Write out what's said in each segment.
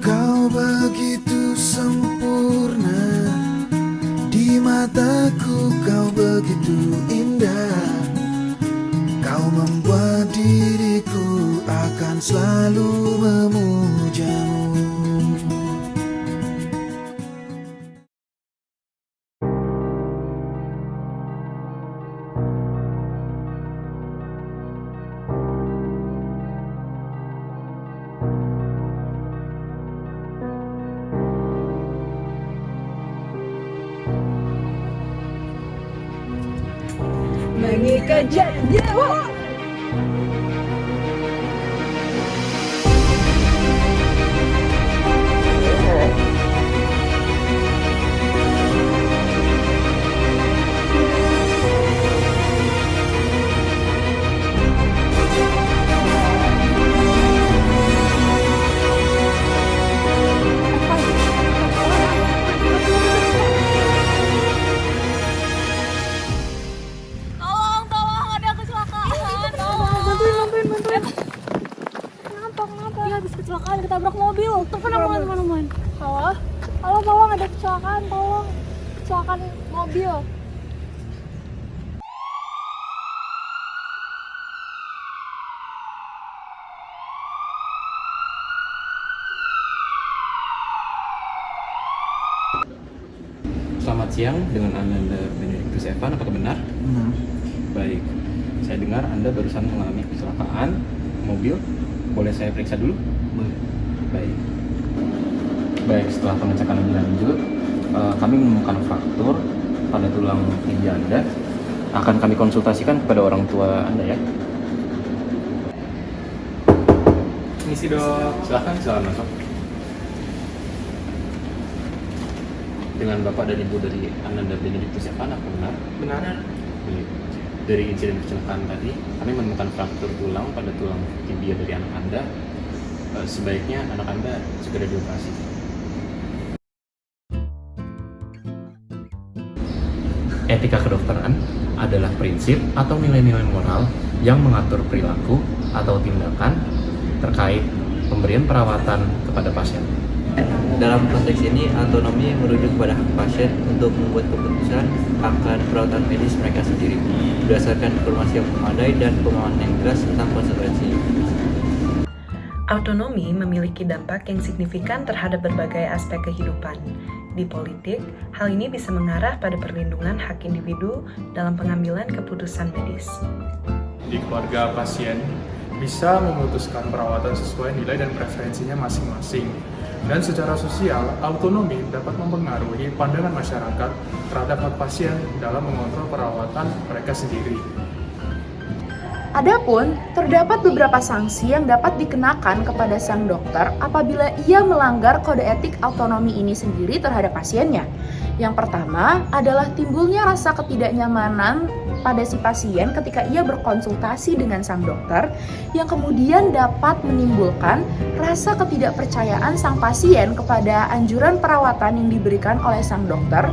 Kau begitu sempurna, di mataku kau begitu indah. Kau membuat diriku akan selalu memujamu. Mengikat jiwa. Tolong, ada kecelakaan. Tolong. Bantuin. Kenapa? Dia habis kecelakaan ketabrak mobil. Telepon aman. Halo, tolong ada kecelakaan, tolong. Kecelakaan mobil. Selamat siang, dengan Ananda Benedictus Evan, apakah benar? Baik, saya dengar Anda barusan mengalami kecelakaan mobil. Boleh saya periksa dulu? Boleh. Baik, setelah pengecekan lebih lanjut, kami menemukan fraktur pada tulang tibia Anda. Akan kami konsultasikan kepada orang tua Anda ya. Misi dok. Silahkan masuk. Dengan Bapak dan Ibu dari Ananda Benedictus Evan, apa benar? Benar. Baik. Dari insiden kecelakaan tadi, kami menemukan fraktur tulang pada tulang tibia dari anak Anda. Sebaiknya anak Anda segera dioperasi. Etika kedokteran adalah prinsip atau nilai-nilai moral yang mengatur perilaku atau tindakan terkait pemberian perawatan kepada pasien. Dalam konteks ini, autonomi merujuk pada hak pasien untuk membuat keputusan akan perawatan medis mereka sendiri berdasarkan informasi yang memadai dan pemahaman yang jelas tentang konsekuensi. Autonomi memiliki dampak yang signifikan terhadap berbagai aspek kehidupan. Di politik, hal ini bisa mengarah pada perlindungan hak individu dalam pengambilan keputusan medis. Di keluarga pasien bisa memutuskan perawatan sesuai nilai dan preferensinya masing-masing. Dan secara sosial, autonomi dapat mempengaruhi pandangan masyarakat terhadap hak pasien dalam mengontrol perawatan mereka sendiri. Adapun, terdapat beberapa sanksi yang dapat dikenakan kepada sang dokter apabila ia melanggar kode etik autonomi ini sendiri terhadap pasiennya. Yang pertama adalah timbulnya rasa ketidaknyamanan pada si pasien ketika ia berkonsultasi dengan sang dokter, yang kemudian dapat menimbulkan rasa ketidakpercayaan sang pasien kepada anjuran perawatan yang diberikan oleh sang dokter,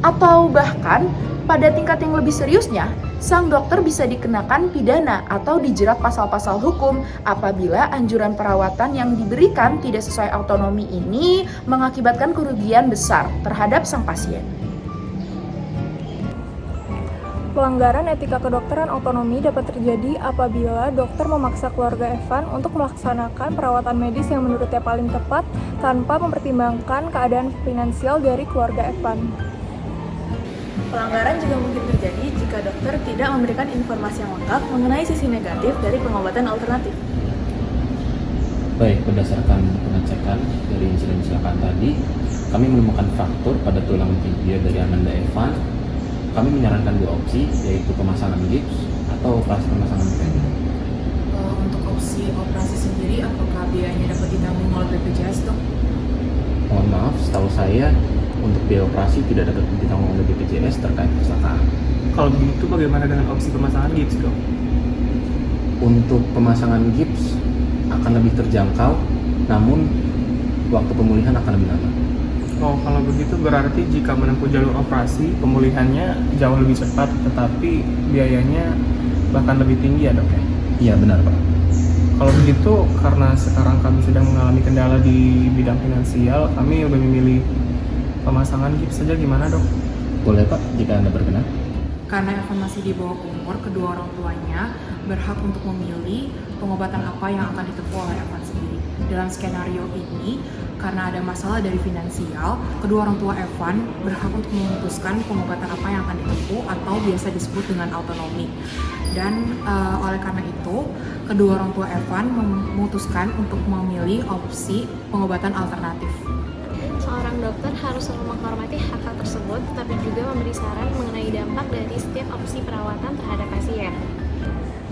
atau bahkan pada tingkat yang lebih seriusnya, sang dokter bisa dikenakan pidana atau dijerat pasal-pasal hukum apabila anjuran perawatan yang diberikan tidak sesuai autonomi ini mengakibatkan kerugian besar terhadap sang pasien. Pelanggaran etika kedokteran autonomi dapat terjadi apabila dokter memaksa keluarga Evan untuk melaksanakan perawatan medis yang menurutnya paling tepat tanpa mempertimbangkan keadaan finansial dari keluarga Evan. Pelanggaran juga mungkin terjadi jika dokter tidak memberikan informasi yang lengkap mengenai sisi negatif dari pengobatan alternatif. Baik, berdasarkan pengecekan dari insiden kecelakaan tadi, kami menemukan fraktur pada tulang tibia dari Ananda Evan. Kami menyarankan dua opsi, yaitu pemasangan gips atau operasi pemasangan tendon. Untuk opsi operasi sendiri, apakah biayanya dapat ditanggung oleh BPJS, dok? Mohon maaf, setahu saya untuk biaya operasi tidak dapat ditanggung oleh BPJS terkait kecelakaan. Kalau begitu, bagaimana dengan opsi pemasangan gips, dok? Untuk pemasangan gips akan lebih terjangkau, namun waktu pemulihan akan lebih lama. Oh, kalau begitu itu berarti jika menempuh jalur operasi, pemulihannya jauh lebih cepat, tetapi biayanya bahkan lebih tinggi ya dok ya? Iya benar Pak. Kalau begitu, karena sekarang kami sedang mengalami kendala di bidang finansial, kami lebih memilih pemasangan gips saja, gimana dok? Boleh Pak, jika Anda berkenan. Karena Evan masih di bawah umur, kedua orang tuanya berhak untuk memilih pengobatan apa yang akan ditempuh oleh Evan sendiri. Dalam skenario ini, karena ada masalah dari finansial, kedua orang tua Evan berhak untuk memutuskan pengobatan apa yang akan ditempuh atau biasa disebut dengan autonomi. Dan oleh karena itu, kedua orang tua Evan memutuskan untuk memilih opsi pengobatan alternatif. Seorang dokter harus selalu menghormati hak-hak tersebut, tapi juga memberi saran mengenai dampak dari setiap opsi perawatan terhadap pasien.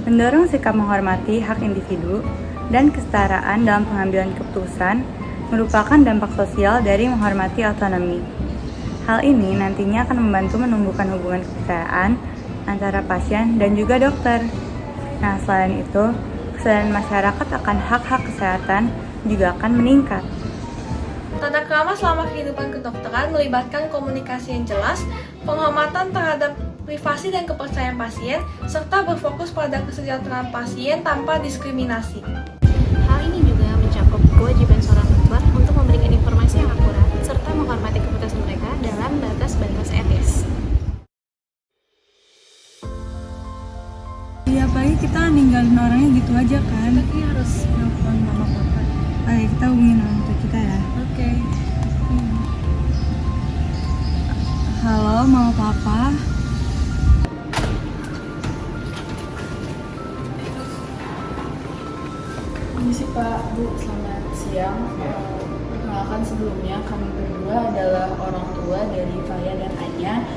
Mendorong sikap menghormati hak individu dan kesetaraan dalam pengambilan keputusan merupakan dampak sosial dari menghormati autonomi. Hal ini nantinya akan membantu menumbuhkan hubungan kepercayaan antara pasien dan juga dokter. Nah, selain itu, kesadaran masyarakat akan hak-hak kesehatan juga akan meningkat. Tata krama selama kehidupan kedokteran melibatkan komunikasi yang jelas, penghormatan terhadap privasi dan kepercayaan pasien, serta berfokus pada kesejahteraan pasien tanpa diskriminasi. Hal ini juga mencakup kewajiban seorang dokter untuk memberikan informasi yang akurat, serta menghormati keputusan mereka dalam batas-batas etis. Ya, apalagi kita ninggalin orangnya gitu aja kan. Tapi harus nelfon mama papa. Oke, kita hubungin orang tua kita ya. Oke. Halo, mama papa. Permisi Pak, Bu, selamat siang. Perkenalkan sebelumnya, kami berdua adalah orang tua dari Faya dan Anya,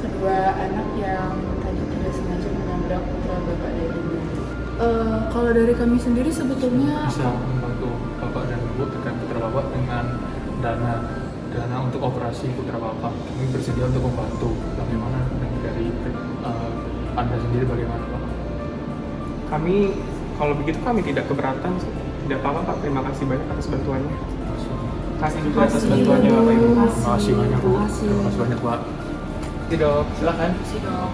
kedua anak yang tadi tidak sengaja menabrak putra Bapak dan Ibu. Kalau dari kami sendiri sebetulnya Bisa membantu Bapak dan Ibu terkait putra Bapak dengan dana untuk operasi putra Bapak. Kami bersedia untuk membantu. Bagaimana dari Anda sendiri bagaimana Pak? Kalau begitu kami tidak keberatan. Tidak apa-apa Pak, terima kasih banyak atas bantuannya. Kasih juga atas bantuannya Bapak Ibu. Terima kasih banyak Bu. Terima kasih banyak Pak. Dok, silakan. Dok.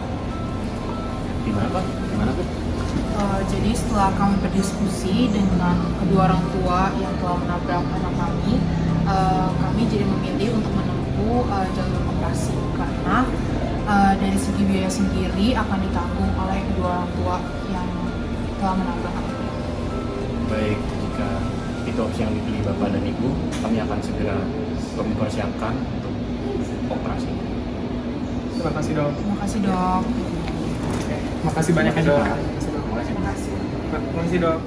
Gimana Pak? Gimana Bu? Jadi setelah kami berdiskusi dengan kedua orang tua yang telah menabrak anak kami jadi memilih untuk menempuh jalur operasi karena dari segi biaya sendiri akan ditanggung oleh kedua orang tua yang telah menabrak anak. Baik, jika itu opsi yang dipilih Bapak dan Ibu, kami akan segera mempersiapkan untuk operasi. Terima kasih dok. Terima kasih dok. Terima kasih banyak ya dok. Terima kasih. Terima kasih dok.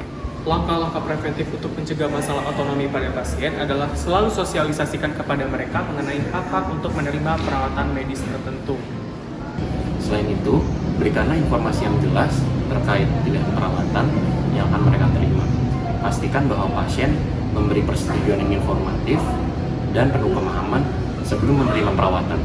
Langkah-langkah preventif untuk mencegah masalah otonomi pada pasien adalah selalu sosialisasikan kepada mereka mengenai hak-hak untuk menerima perawatan medis tertentu. Selain itu, berikanlah informasi yang jelas terkait pilihan perawatan yang akan mereka terima. Pastikan bahwa pasien memberi persetujuan yang informatif dan penuh pemahaman sebelum menerima perawatan.